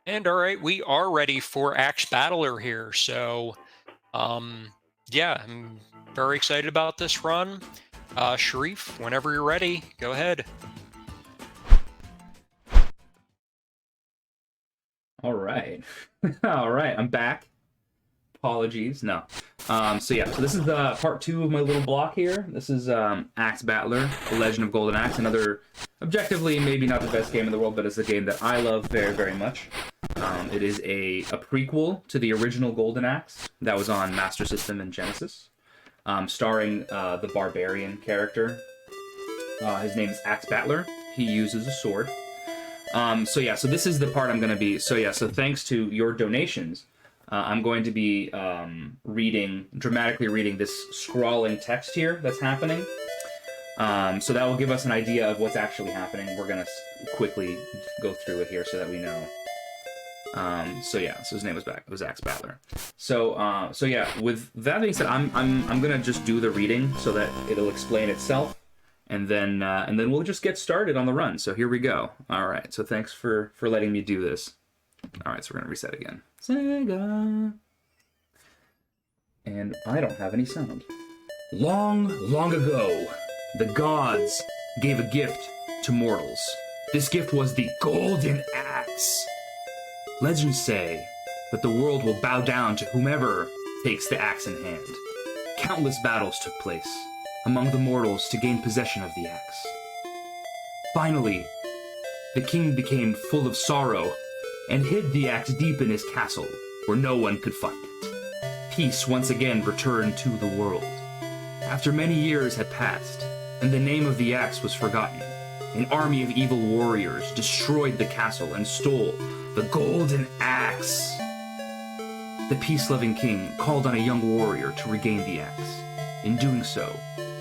And all right, we are ready for Axe Battler here. So, um, yeah, I'm very excited about this run. Sharif, whenever you're ready, go ahead. All right. All right, I'm back. Apologies. No. So yeah, so this is the part two of my little block here. This is Axe Battler, The Legend of Golden Axe, another objectively maybe not the best game in the world, but it's a game that I love very, very much. It is a prequel to the original Golden Axe that was on Master System and Genesis, starring the barbarian character. His name is Axe Battler. He uses a sword. So yeah, so this is the part I'm going to be. So yeah, so thanks to your donations, I'm going to be dramatically reading this scrawling text here that's happening. So that will give us an idea of what's actually happening. We're going to quickly go through it here so that we know. So yeah, so his name was Axe Battler. So yeah, with that being said, I'm gonna just do the reading so that it'll explain itself, and then we'll just get started on the run. So here we go. All right. So thanks for letting me do this. All right. So we're gonna reset again. Sega. And I don't have any sound. Long, long ago, the gods gave a gift to mortals. This gift was the Golden Axe. Legends say that the world will bow down to whomever takes the axe in hand. Countless battles took place among the mortals to gain possession of the axe. Finally, the king became full of sorrow and hid the axe deep in his castle where no one could find it. Peace once again returned to the world. After many years had passed and the name of the axe was forgotten, an army of evil warriors destroyed the castle and stole the Golden Axe. The peace-loving king called on a young warrior to regain the axe. In doing so,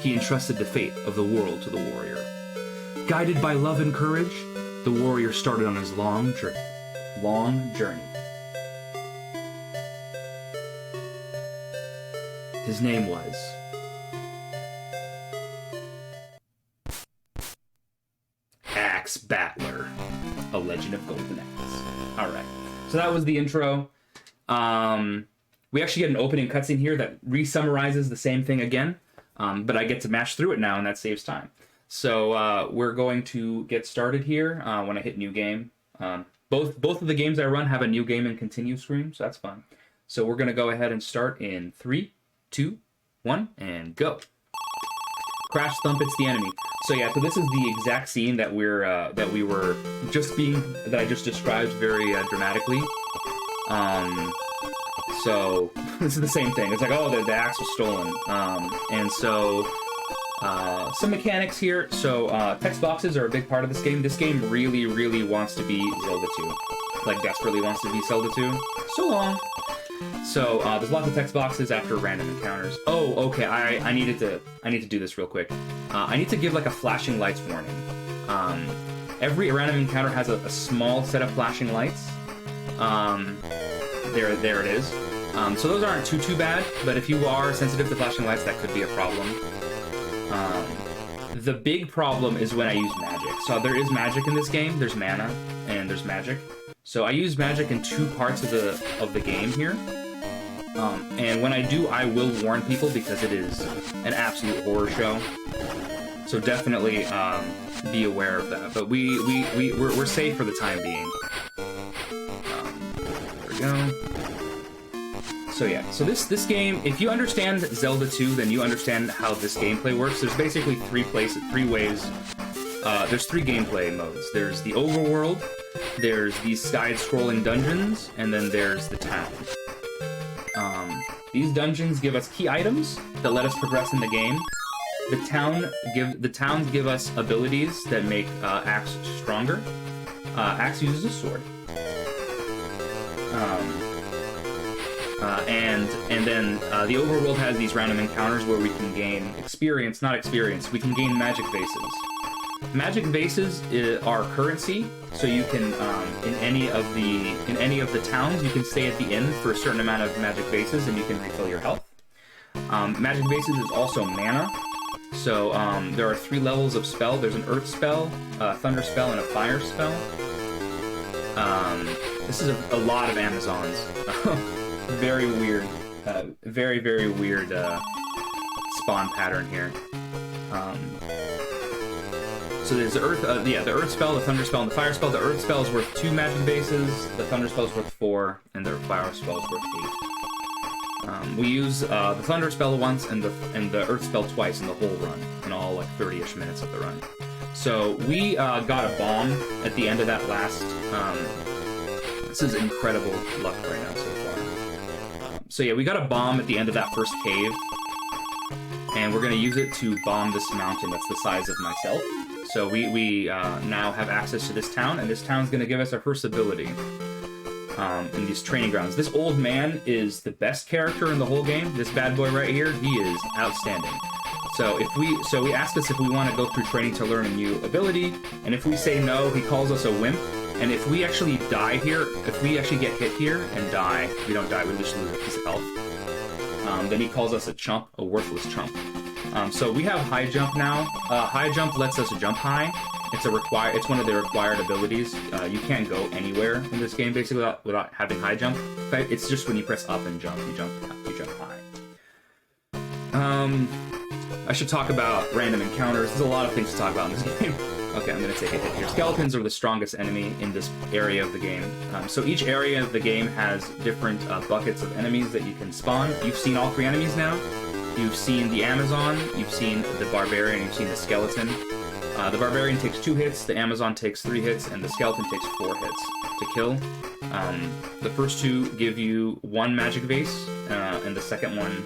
he entrusted the fate of the world to the warrior. Guided by love and courage, the warrior started on his long journey. His name was Axe Battler, A Legend of Golden Axe. All right. So that was the intro. We actually get an opening cutscene here that re-summarizes the same thing again, but I get to mash through it now, and that saves time. So we're going to get started here when I hit new game. Both of the games I run have a new game and continue screen, so that's fun. So we're going to go ahead and start in 3, 2, 1, and go. Crash thump, it's the enemy. So yeah, so this is the exact scene that I just described very dramatically. So this is the same thing. It's like, oh, the axe was stolen. And so some mechanics here. So text boxes are a big part of this game. This game really, really wants to be Zelda 2. Like desperately wants to be Zelda 2. So long. So there's lots of text boxes after random encounters. Oh, okay. I need to do this real quick. I need to give like a flashing lights warning. Every random encounter has a small set of flashing lights. There it is. So those aren't too bad, but if you are sensitive to flashing lights, that could be a problem. The big problem is when I use magic. So there is magic in this game. There's mana and there's magic. So I use magic in two parts of the game here. And when I do, I will warn people because it is an absolute horror show. So definitely be aware of that. But we're safe for the time being. There we go. So yeah, so this game, if you understand Zelda 2, then you understand how this gameplay works. There's basically three ways. There's three gameplay modes. There's the overworld, there's these side-scrolling dungeons, and then there's the town. These dungeons give us key items that let us progress in the game. The towns give us abilities that make Axe stronger. Axe uses a sword. And then the overworld has these random encounters where we can gain experience, we can gain magic vases. Magic vases are currency, so you can in any of the towns you can stay at the inn for a certain amount of magic vases, and you can refill your health. Magic vases is also mana, so there are 3 levels of spell. There's an earth spell, a thunder spell, and a fire spell. This is a lot of Amazons. Very weird. Very, very weird spawn pattern here. So there's the Earth, the Earth spell, the Thunder spell, and the Fire spell. The Earth spell is worth 2 magic bases, the Thunder spell is worth 4, and the Fire spell is worth 8. We use the Thunder spell once and the Earth spell twice in the whole run, in all like 30-ish minutes of the run. So we got a bomb at the end of that last. This is incredible luck right now so far. So yeah, we got a bomb at the end of that first cave, and we're gonna use it to bomb this mountain that's the size of myself. So we now have access to this town, and this town's going to give us our first ability in these training grounds. This old man is the best character in the whole game. This bad boy right here, he is outstanding. So we asked us if we want to go through training to learn a new ability, and if we say no, he calls us a wimp. And if we actually die here, if we actually get hit here and die, we don't die, we just lose a piece of health. Then he calls us a chump, a worthless chump. So we have high jump now. High jump lets us jump high. It's one of the required abilities. You can't go anywhere in this game basically without having high jump. It's just when you press up and jump, you jump high. I should talk about random encounters. There's a lot of things to talk about in this game. Okay, I'm gonna take a hit here. Skeletons are the strongest enemy in this area of the game. So each area of the game has different buckets of enemies that you can spawn. You've seen all 3 enemies now. You've seen the Amazon, you've seen the Barbarian, you've seen the Skeleton. The Barbarian takes 2 hits, the Amazon takes 3 hits, and the Skeleton takes 4 hits to kill. The first 2 give you 1 magic vase, and the second one...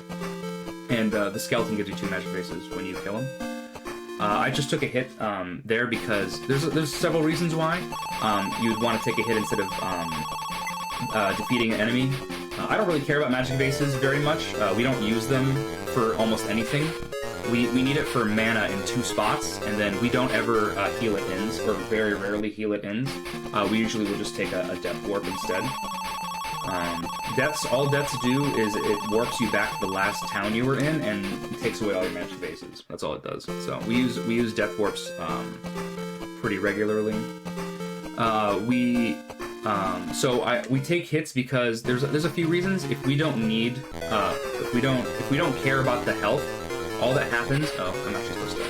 And the Skeleton gives you 2 magic vases when you kill him. I just took a hit there because there's several reasons why. You'd want to take a hit instead of defeating an enemy. I don't really care about magic vases very much. We don't use them for almost anything. We need it for mana in 2 spots, and then we don't ever heal at ends, or very rarely heal at ends. We usually will just take a Death Warp instead. All deaths do is it warps you back to the last town you were in, and it takes away all your magic vases. That's all it does. So we use Death Warps pretty regularly. We take hits because there's a few reasons. If we don't care about the health, all that happens. Oh, I'm actually supposed to.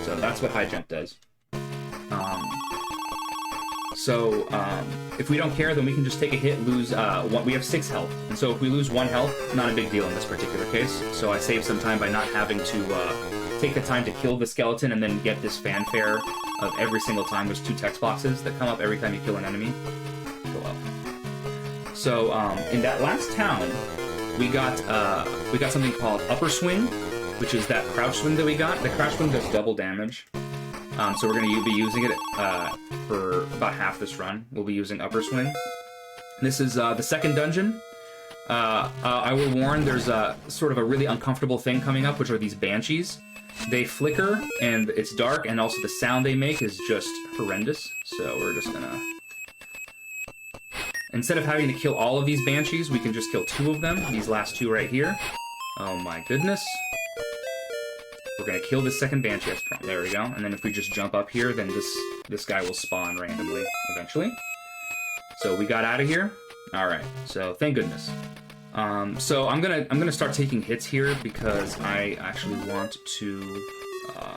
So that's what high jump does. If we don't care, then we can just take a hit, lose we have 6 health, and so if we lose 1 health, not a big deal in this particular case. So I save some time by not having to take the time to kill the skeleton and then get this fanfare of every single time. There's 2 text boxes that come up every time you kill an enemy. Go up. So in that last town, we got something called Upper Swing, which is that crouch swing that we got. The crouch swing does double damage. So we're going to be using it for about half this run. We'll be using Upper Swing. This is the second dungeon. I will warn, there's sort of a really uncomfortable thing coming up, which are these banshees. They flicker, and it's dark, and also the sound they make is just horrendous. So we're just going to... Instead of having to kill all of these banshees, we can just kill 2 of them. These last 2 right here. Oh my goodness. We're gonna kill this second banshee. There we go. And then if we just jump up here, then this guy will spawn randomly eventually. So we got out of here. All right. So thank goodness. So I'm gonna start taking hits here because I actually want to.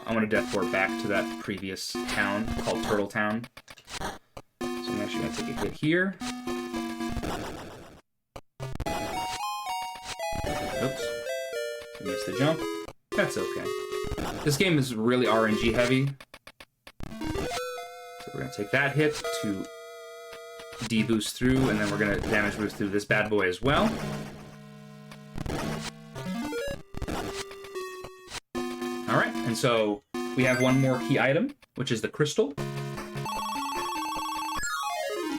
I want to death ward back to that previous town called Turtle Town. So I'm actually gonna take a hit here. Oops. I missed the jump. That's okay. This game is really RNG heavy. So we're going to take that hit to D-boost through, and then we're going to damage boost through this bad boy as well. Alright, and so we have one more key item, which is the crystal.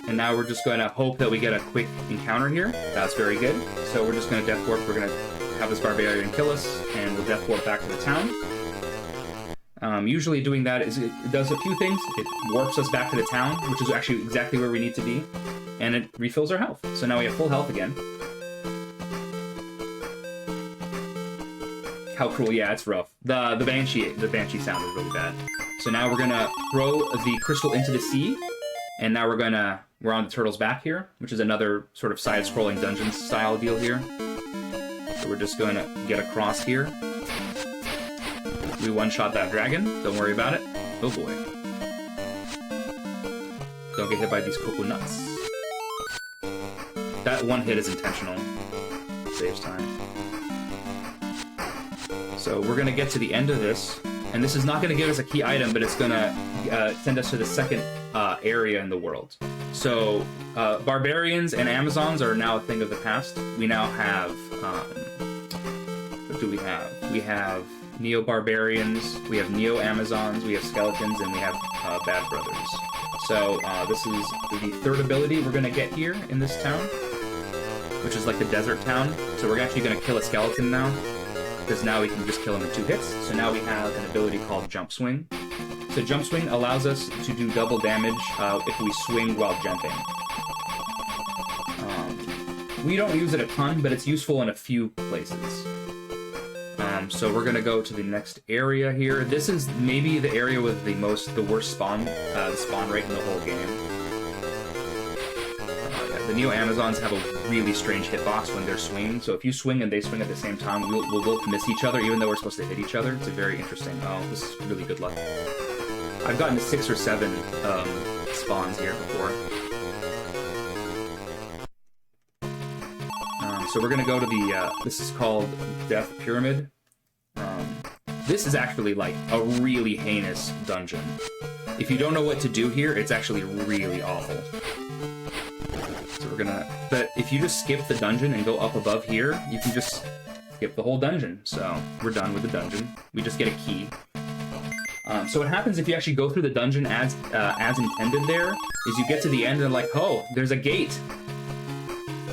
And now we're just going to hope that we get a quick encounter here. That's very good. So we're just going to death warp. We're going to have this barbarian kill us, and we'll death warp back to the town. Usually doing that is it does a few things. It warps us back to the town, which is actually exactly where we need to be, and it refills our health. So now we have full health again. How cruel! Yeah, it's rough. The banshee sound is really bad. So now we're gonna throw the crystal into the sea, And now we're on the turtle's back here, which is another sort of side-scrolling dungeon style deal here. So we're just going to get across here. We one-shot that dragon. Don't worry about it. Oh boy. Don't get hit by these coconuts. That one hit is intentional. Saves time. So we're going to get to the end of this. And this is not going to give us a key item, but it's going to send us to the second area in the world. So barbarians and Amazons are now a thing of the past. We now have... what do we have? We have Neo-Barbarians, we have Neo-Amazons, we have Skeletons, and we have Bad Brothers. So this is the third ability we're going to get here in this town, which is like the desert town. So we're actually going to kill a skeleton now, because now we can just kill him in 2 hits. So now we have an ability called Jump Swing. So Jump Swing allows us to do double damage if we swing while jumping. We don't use it a ton, but it's useful in a few places. So we're gonna go to the next area here. This is maybe the area with the worst spawn rate in the whole game. The Neo-Amazons have a really strange hitbox when they're swinging, so if you swing and they swing at the same time, we'll both miss each other, even though we're supposed to hit each other. It's a very interesting... Oh, this is really good luck. I've gotten to 6 or 7 spawns here before. So we're gonna go to the... this is called Death Pyramid. This is actually, like, a really heinous dungeon. If you don't know what to do here, it's actually really awful. So we're gonna... But if you just skip the dungeon and go up above here, you can just skip the whole dungeon. So we're done with the dungeon. We just get a key. So what happens if you actually go through the dungeon as intended there, is you get to the end and like, oh, there's a gate.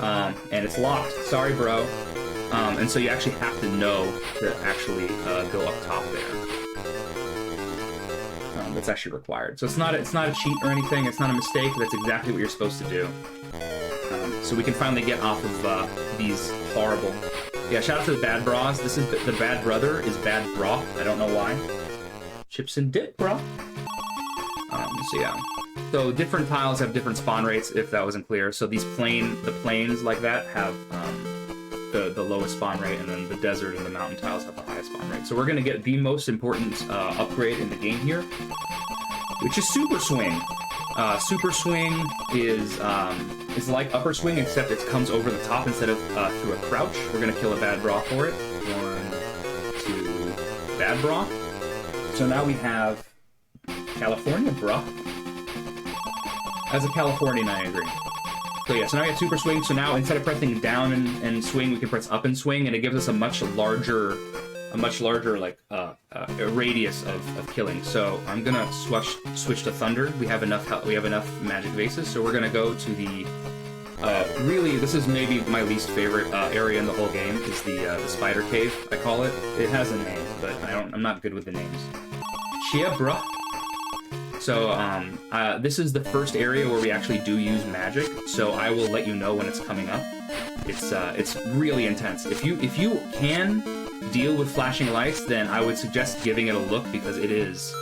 And it's locked. Sorry, bro. And so you actually have to know to actually go up top there. That's actually required. So it's not a cheat or anything. It's not a mistake. That's exactly what you're supposed to do. So we can finally get off of these horrible... Yeah, shout out to the Bad Bras. This is the Bad Brother is Bad Bra. I don't know why. Chips and dip, bro. So yeah. So different tiles have different spawn rates, if that wasn't clear. So these the plains like that have the lowest spawn rate, and then the desert and the mountain tiles have the highest spawn rate. So we're gonna get the most important upgrade in the game here, which is Super Swing. Super Swing is like Upper Swing, except it comes over the top instead of through a crouch. We're gonna kill a Bad Bra for it. 1, 2, Bad Bra. So now we have California, bro. As a Californian, I agree. So yeah, so now we have Super Swing. So now instead of pressing down and swing, we can press up and swing, and it gives us a much larger like radius of killing. So I'm gonna switch to Thunder. We have enough magic vases, so we're gonna go to the really, this is maybe my least favorite area in the whole game, is the Spider Cave, I call it. It has a name, but I'm not good with the names. Chia, bruh. So this is the first area where we actually do use magic, so I will let you know when it's coming up. It's really intense. If you can deal with flashing lights, then I would suggest giving it a look, because it is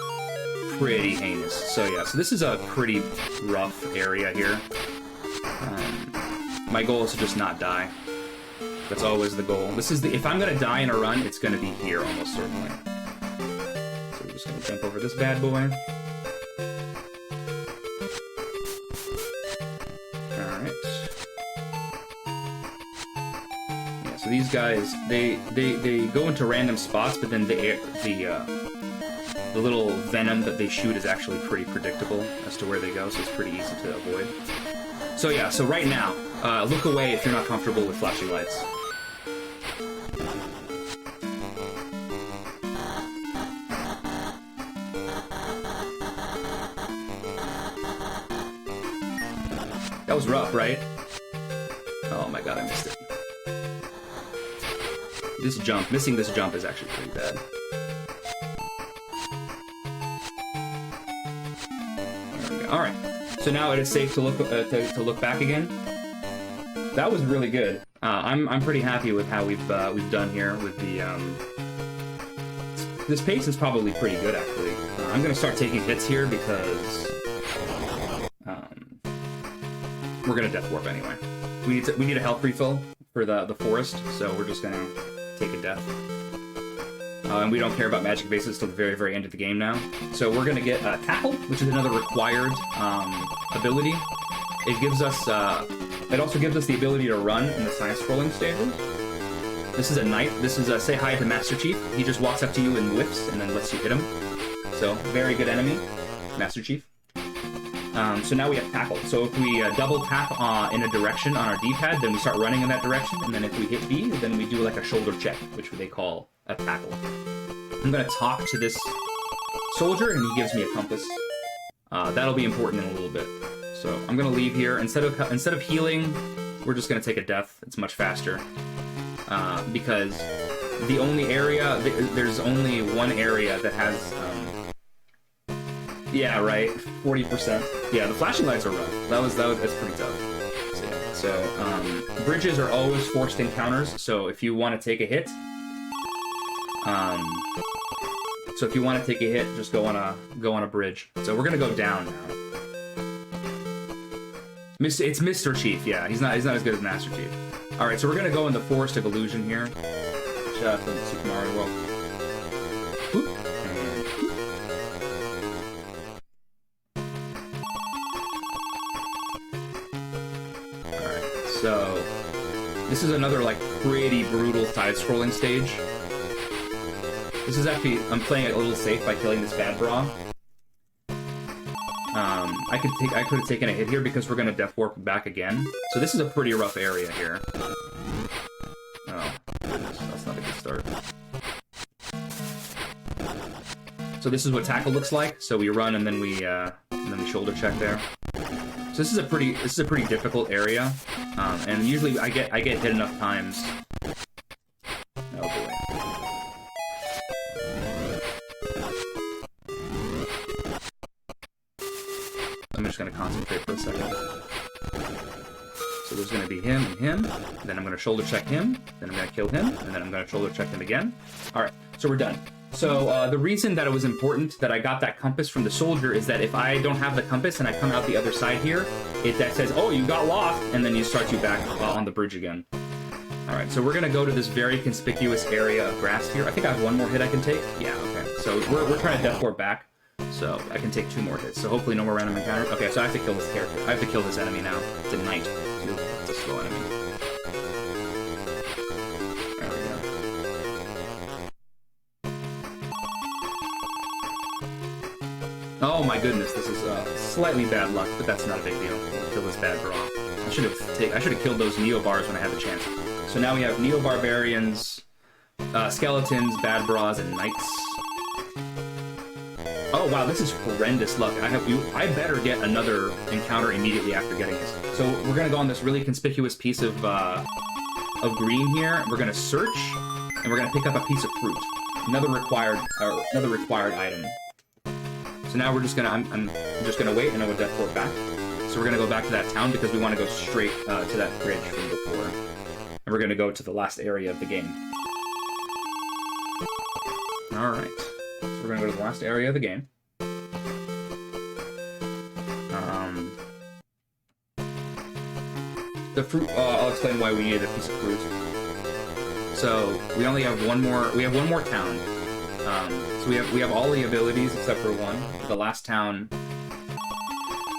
pretty heinous. So yeah, so this is a pretty rough area here. My goal is to just not die. That's always the goal. If I'm gonna die in a run, it's gonna be here almost certainly. So we're just gonna jump over this bad boy. Alright. Yeah, so these guys, they go into random spots, but then the little venom that they shoot is actually pretty predictable as to where they go, so it's pretty easy to avoid. So yeah, so right now, look away if you're not comfortable with flashing lights. That was rough, right? Oh my god, I missed it. Missing this jump is actually pretty bad. There we go. Alright. So now it is safe to look back again. That was really good. I'm pretty happy with how we've done here with the this pace is probably pretty good actually. I'm gonna start taking hits here because we're gonna death warp anyway. We need a health refill for the forest, so we're just gonna take a death. And we don't care about magic bases till the very, very end of the game now. So we're gonna get Tackle, which is another required ability. It gives us, it also gives us the ability to run in the side-scrolling stages. This is a knight. This is say hi to Master Chief. He just walks up to you and whiffs and then lets you hit him. So very good enemy, Master Chief. So now we have Tackle. So if we double tap in a direction on our D-pad, then we start running in that direction. And then if we hit B, then we do like a shoulder check, which they call a tackle. I'm going to talk to this soldier, and he gives me a compass. That'll be important in a little bit. So I'm going to leave here. Instead of healing, we're just going to take a death. It's much faster. Because the only area... There's only one area that has... yeah, right. 40%. Yeah, the flashing lights are rough. That's pretty tough. So bridges are always forced encounters. So if you want to take a hit, just go on a bridge. So we're gonna go down now. It's Mr. Chief. Yeah, he's not as good as Master Chief. All right, so we're gonna go in the Forest of Illusion here. Shout out to Super Mario World. Whoop. So, this is another, like, pretty brutal side-scrolling stage. This is actually... I'm playing it a little safe by killing this bad bra. I could have taken a hit here because we're going to death warp back again. So this is a pretty rough area here. Oh, that's not a good start. So this is what Tackle looks like. So we run and then we shoulder check there. So this is a pretty difficult area, and usually I get hit enough times. Oh boy. I'm just gonna concentrate for a second. So there's gonna be him and him. Then I'm gonna shoulder check him. Then I'm gonna kill him, and then I'm gonna shoulder check him again. All right, so we're done. So the reason that it was important that I got that compass from the soldier is that if I don't have the compass and I come out the other side here, that says, oh, you got lost, and then you start you back on the bridge again. All right, so we're going to go to this very conspicuous area of grass here. I think I have one more hit I can take. Yeah, okay. So we're trying to death warp back, so I can take 2 more hits. So hopefully no more random encounters. Okay, so I have to kill this character. I have to kill this enemy now. It's a knight. It's a slow enemy. Oh my goodness, this is slightly bad luck, but that's not a big deal. We'll kill this bad bra. I should have killed those Neo Bars when I had the chance. So now we have Neo Barbarians, Skeletons, Bad Bras, and Knights. Oh wow, this is horrendous luck. I better get another encounter immediately after getting this. So we're gonna go on this really conspicuous piece of green here. We're gonna search, and we're gonna pick up a piece of fruit. Another required item. So now we're just gonna, I'm just gonna wait and I will death warp back. So we're gonna go back to that town because we want to go straight to that bridge from before. And we're gonna go to the last area of the game. Alright. So we're gonna go to the last area of the game. The fruit, I'll explain why we needed a piece of fruit. So we only have one more town. So we have all the abilities except for one. The last town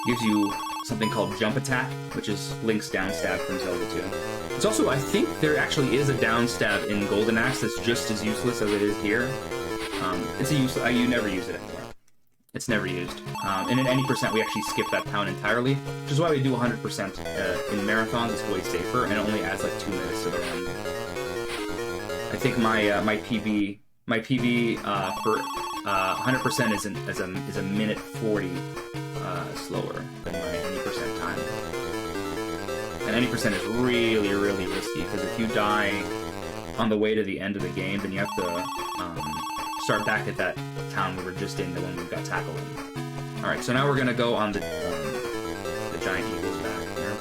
gives you something called Jump Attack, which is Link's down stab from Zelda 2. It's also, I think there actually is a down stab in Golden Axe that's just as useless as it is here. It's a useless, you never use it anymore. It's never used. And in any percent, we actually skip that town entirely, which is why we do 100% in marathons. It's way safer, and it only adds like 2 minutes to the run. I think my PB for 100% is a minute 40 slower than my any percent time. And any percent is really, really risky, because if you die on the way to the end of the game, then you have to start back at that town we were just in, the one we got tackled in. Alright, so now we're going to go on the giant eagle's back here.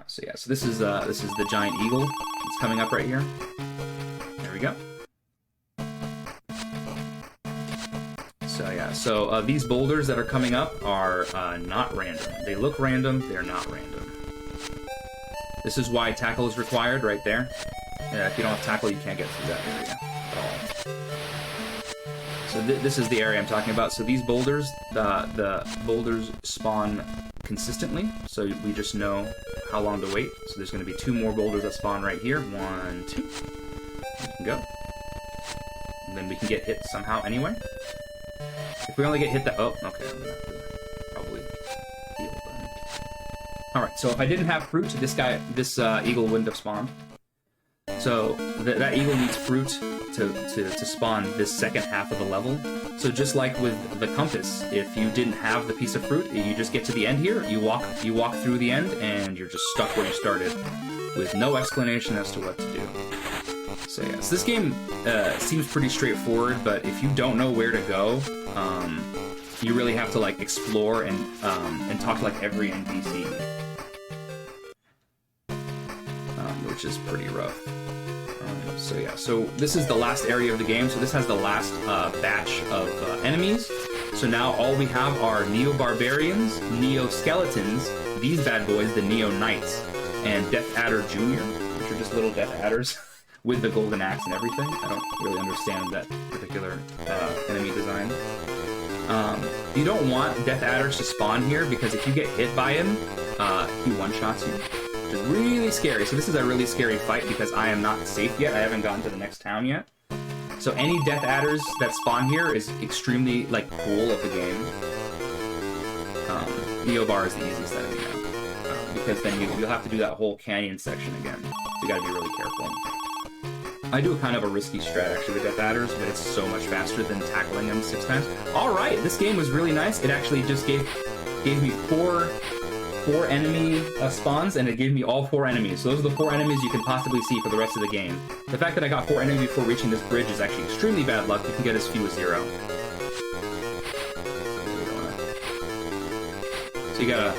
So yeah, so this is the giant eagle. It's coming up right here. There we go. So yeah, So these boulders that are coming up are not random. They look random, they're not random. This is why tackle is required right there. If you don't have tackle, you can't get through that area at all. So this is the area I'm talking about. So these boulders, the boulders spawn consistently, so we just know how long to wait. So there's going to be 2 more boulders that spawn right here. 1, 2. We can go. And then we can get hit somehow anyway. If we only get hit that... Oh, okay, I'm going to have to probably heal then. Alright, so if I didn't have fruit, this eagle wouldn't have spawned. So that eagle needs fruit to spawn this second half of the level. So just like with the compass, if you didn't have the piece of fruit, you just get to the end here, you walk through the end, and you're just stuck where you started, with no explanation as to what to do. So yeah, so this game seems pretty straightforward, but if you don't know where to go, you really have to like explore and talk to like every NPC, which is pretty rough. So yeah, so this is the last area of the game, so this has the last batch of enemies. So now all we have are Neo-Barbarians, Neo-Skeletons, these bad boys, the Neo-Knights, and Death Adder Jr., which are just little Death Adders with the golden axe and everything. I don't really understand that particular enemy design. You don't want Death Adders to spawn here, because if you get hit by him, he one-shots you. Which is really scary. So this is a really scary fight because I am not safe yet. I haven't gotten to the next town yet. So any Death Adders that spawn here is extremely, like, cool of the game. Neo-Bar is the easiest enemy now. Because then you'll have to do that whole canyon section again. So you gotta be really careful. I do kind of a risky strat, actually, with Death Adders, but it's so much faster than tackling them 6 times. Alright, this game was really nice. It actually just gave me four enemy spawns, and it gave me all 4 enemies. So those are the 4 enemies you can possibly see for the rest of the game. The fact that I got 4 enemies before reaching this bridge is actually extremely bad luck. You can get as few as 0. So you gotta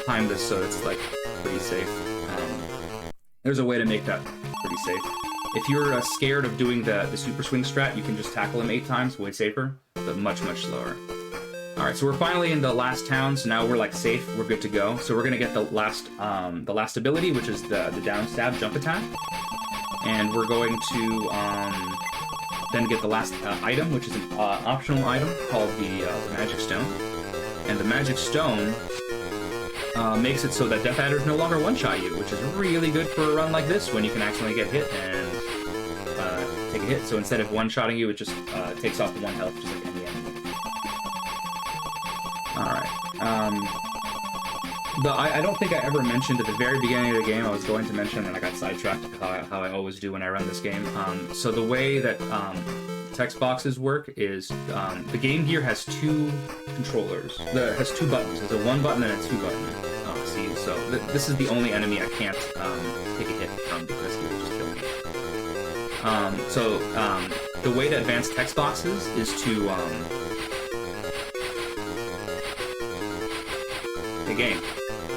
time this so it's like pretty safe. There's a way to make that pretty safe. If you're scared of doing the super swing strat, you can just tackle him 8 times, way safer, but much, much slower. Alright, so we're finally in the last town, so now we're like safe, we're good to go. So we're gonna get the last ability, which is the down stab jump attack. And we're going to then get the last item, which is an optional item called the Magic Stone. And the Magic Stone makes it so that Death Adders no longer one-shot you, which is really good for a run like this, when you can accidentally get hit and take a hit. So instead of one-shotting you, it just takes off 1 health, just like any enemy. Alright, I don't think I ever mentioned at the very beginning of the game, I was going to mention, and I got sidetracked, how I always do when I run this game. So the way that text boxes work is, the Game Gear has 2 controllers. It has 2 buttons. There's a 1 button and a 2 button. See, so this is the only enemy I can't take a hit from, because he will just kill me. The way to advance text boxes is to, Hey game.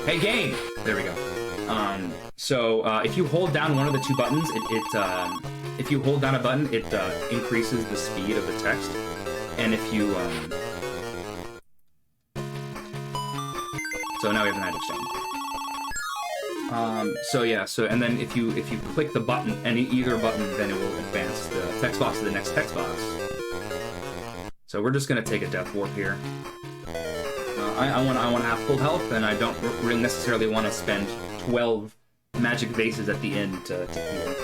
Hey game! There we go. If you hold down one of the 2 buttons, if you hold down a button, it increases the speed of the text. And if you, So now we have the Magic Stone. And then if you click the button, either button, then it will advance the text box to the next text box. So we're just gonna take a Death Warp here. I want to have full health, and I don't really necessarily want to spend 12 magic vases at the end to heal.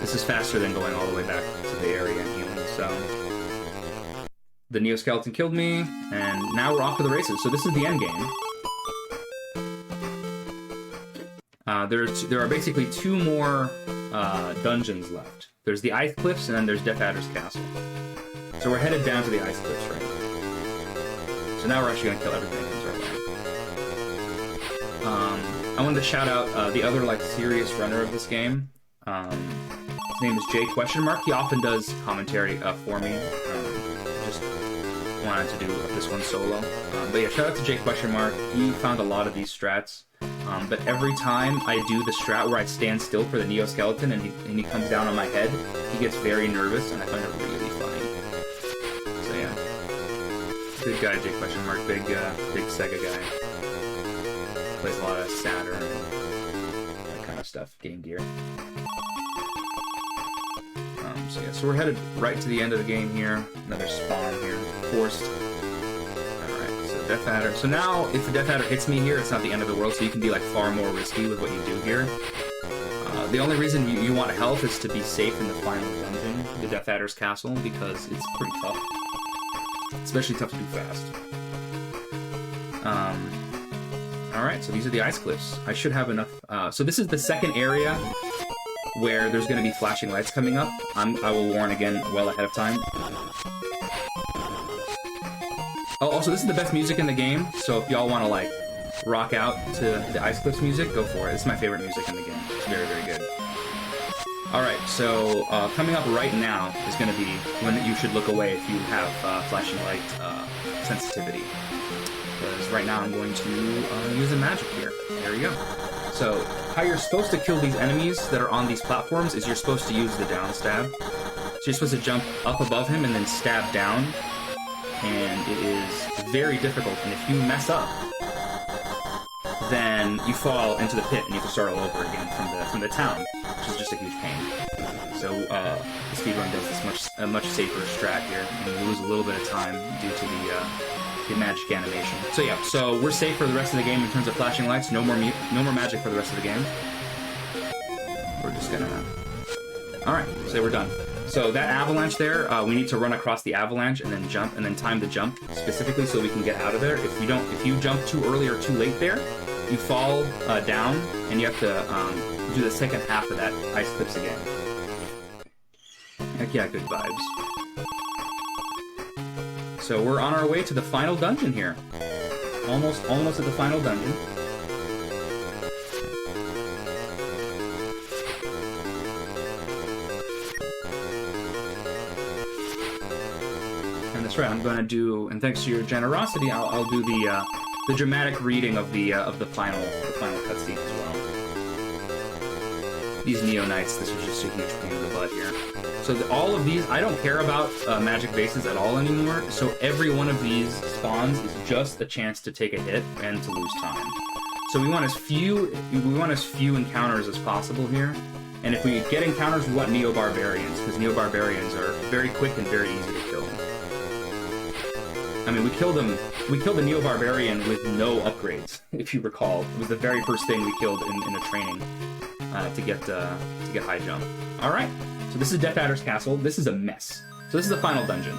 This is faster than going all the way back to the area and healing, so... The Neo-Skeleton killed me, and now we're off to the races. So this is the end game. There are basically 2 more dungeons left. There's the Ice Cliffs, and then there's Death Adder's Castle. So we're headed down to the Ice Cliffs right now. So now we're actually going to kill everything that comes our way. I wanted to shout out the other like serious runner of this game. His name is J question mark. He often does commentary for me. Just wanted to do this one solo. But yeah, shout out to J question mark. He found a lot of these strats. But every time I do the strat where I stand still for the Neo-Skeleton and he comes down on my head, he gets very nervous, and I find it really funny. So yeah. Good guy, J question mark. Big Sega guy. Plays a lot of Saturn and that kind of stuff. Game Gear. So yeah, so we're headed right to the end of the game here. Another spawn here. Forced. Alright, so Death Adder. So now, if the Death Adder hits me here, it's not the end of the world, so you can be like far more risky with what you do here. The only reason you want health is to be safe in the final dungeon, the Death Adder's castle, because it's pretty tough. Especially tough to do fast. Alright, so these are the ice cliffs. I should have enough... so this is the second area where there's going to be flashing lights coming up. I will warn again well ahead of time. Oh, also, this is the best music in the game, so if y'all want to, like, rock out to the Ice Cliffs music, go for it. It's my favorite music in the game. It's very, very good. Alright, so coming up right now is going to be when you should look away if you have flashing light sensitivity. Because right now I'm going to use a magic here. There you go. So, how you're supposed to kill these enemies that are on these platforms is you're supposed to use the down stab. So you're supposed to jump up above him and then stab down. And it is very difficult, and if you mess up, then you fall into the pit and you have to start all over again from the town, which is just a huge pain. So the speedrun does this much safer strat here, and you lose a little bit of time due to the magic animation. So yeah, so we're safe for the rest of the game in terms of flashing lights. No more magic for the rest of the game. We're just gonna... Alright, so we're done. So that avalanche there, we need to run across the avalanche and then jump, and then time the jump specifically so we can get out of there. If you jump too early or too late there, you fall down, and you have to do the second half of that ice cliffs again. Heck yeah, good vibes. So we're on our way to the final dungeon here. Almost at the final dungeon. And that's right, I'm going to do, and thanks to your generosity, I'll do the dramatic reading of the final cutscene as well. These Neo Knights, this was just a huge pain in the butt here. So all of these, I don't care about magic bases at all anymore, so every one of these spawns is just a chance to take a hit and to lose time. So we want as few encounters as possible here, and if we get encounters, we want Neo-Barbarians, because Neo-Barbarians are very quick and very easy to kill. I mean, we killed the Neo-Barbarian with no upgrades, if you recall. It was the very first thing we killed in a training to get high jump. Alright, so this is Death Adder's castle. This is a mess. So this is the final dungeon.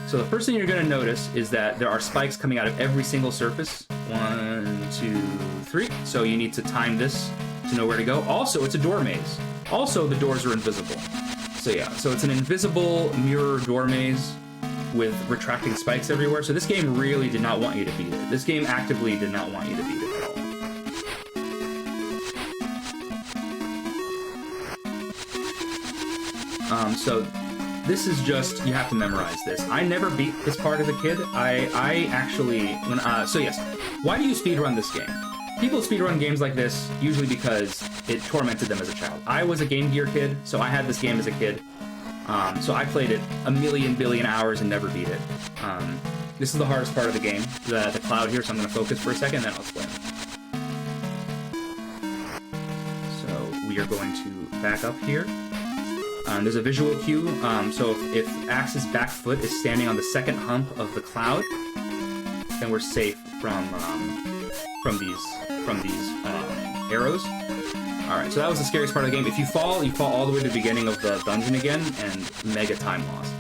So the first thing you're going to notice is that there are spikes coming out of every single surface. 1, 2, 3. So you need to time this to know where to go. Also, it's a door maze. Also, the doors are invisible. So yeah, so it's an invisible mirror door maze with retracting spikes everywhere. So this game really did not want you to beat it. This game actively did not want you to beat it at all. So this is just, you have to memorize this. I never beat this part as a kid. I actually, so yes, why do you speedrun this game? People speedrun games like this usually because it tormented them as a child. I was a Game Gear kid, so I had this game as a kid. So I played it a billion hours and never beat it. This is the hardest part of the game, the cloud here, so I'm going to focus for a second, then I'll explain. So we are going to back up here. There's a visual cue, so if Axe's back foot is standing on the second hump of the cloud, then we're safe from these arrows. Alright, so that was the scariest part of the game. If you fall all the way to the beginning of the dungeon again, and mega time loss.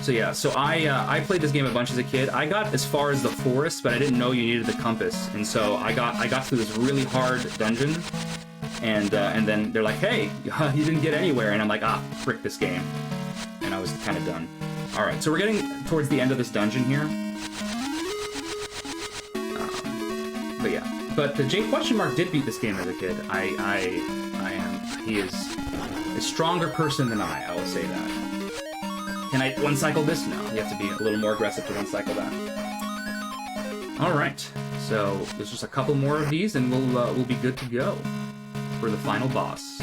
So yeah, so I played this game a bunch as a kid. I got as far as the forest, but I didn't know you needed the compass, and so I got through this really hard dungeon, and then they're like, hey, you didn't get anywhere, and I'm like, frick this game. And I was kind of done. Alright, so we're getting towards the end of this dungeon here. But yeah. But the J question mark did beat this game as a kid. He is a stronger person than I will say that. Can I one-cycle this? No, you have to be a little more aggressive to one-cycle that. Alright, so there's just a couple more of these and we'll be good to go for the final boss.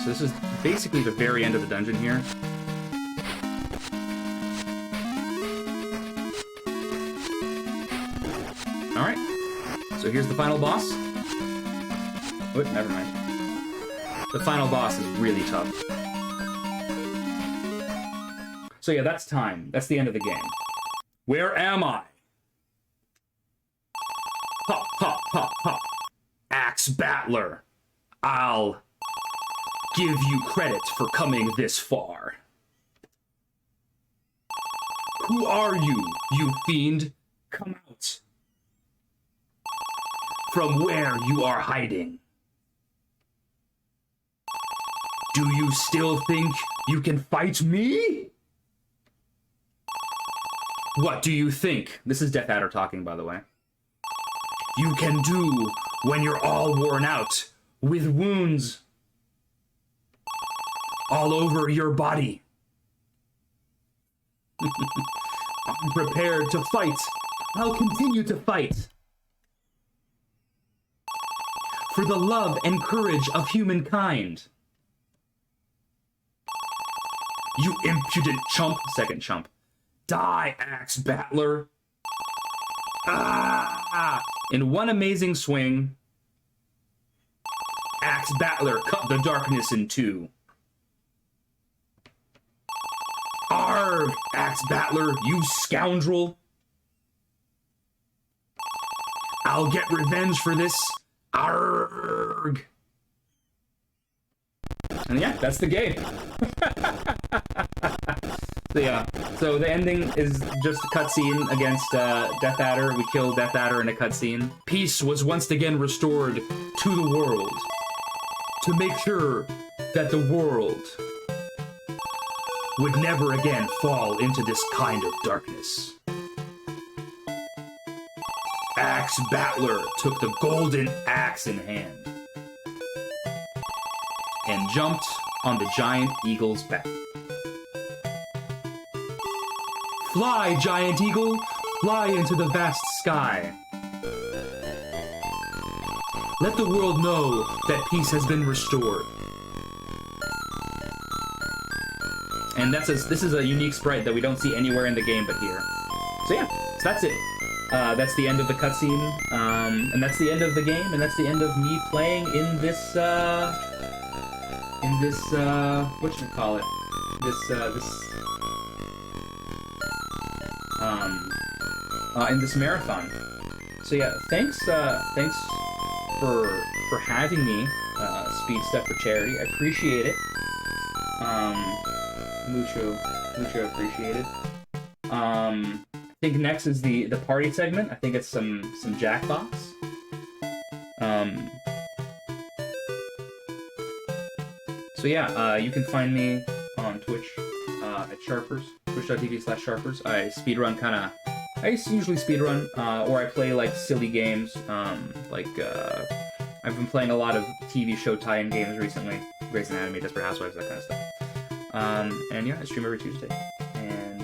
So this is basically the very end of the dungeon here. Alright. So here's the final boss. Wait, never mind. The final boss is really tough. So yeah, that's time. That's the end of the game. Where am I? Ha ha ha ha. Axe Battler. I'll give you credit for coming this far. Who are you, you fiend? Come out. From where you are hiding. Do you still think you can fight me? What do you think? This is Death Adder talking, by the way. You can do when you're all worn out, with wounds all over your body. I'm prepared to fight. I'll continue to fight. For the love and courage of humankind. You impudent chump. Second chump. Die, Axe Battler. Ah! In one amazing swing, Axe Battler cut the darkness in two. Arg, Axe Battler, you scoundrel. I'll get revenge for this. Arg. And yeah, that's the game. So yeah, so the ending is just a cutscene against Death Adder. We killed Death Adder in a cutscene. Peace was once again restored to the world to make sure that the world would never again fall into this kind of darkness. Axe Battler took the golden axe in hand and jumped on the giant eagle's back. Fly, giant eagle! Fly into the vast sky! Let the world know that peace has been restored. And this is a unique sprite that we don't see anywhere in the game but here. So yeah, so that's it. That's the end of the cutscene, and that's the end of the game, and that's the end of me playing in this, whatchamacallit? In this marathon. So yeah, thanks for having me, Speed Stuff for Charity. I appreciate it. Mucho appreciated. I think next is the party segment. I think it's some Jackbox. So yeah, you can find me on Twitch at Sharpers, twitch.tv/Sharpers. I usually speedrun, or I play like silly games. I've been playing a lot of TV show tie-in games recently, Grey's Anatomy, Desperate Housewives, that kind of stuff. And yeah, I stream every Tuesday, and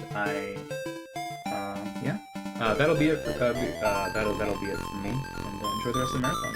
that'll be it. That'll be it for me. And enjoy the rest of the marathon.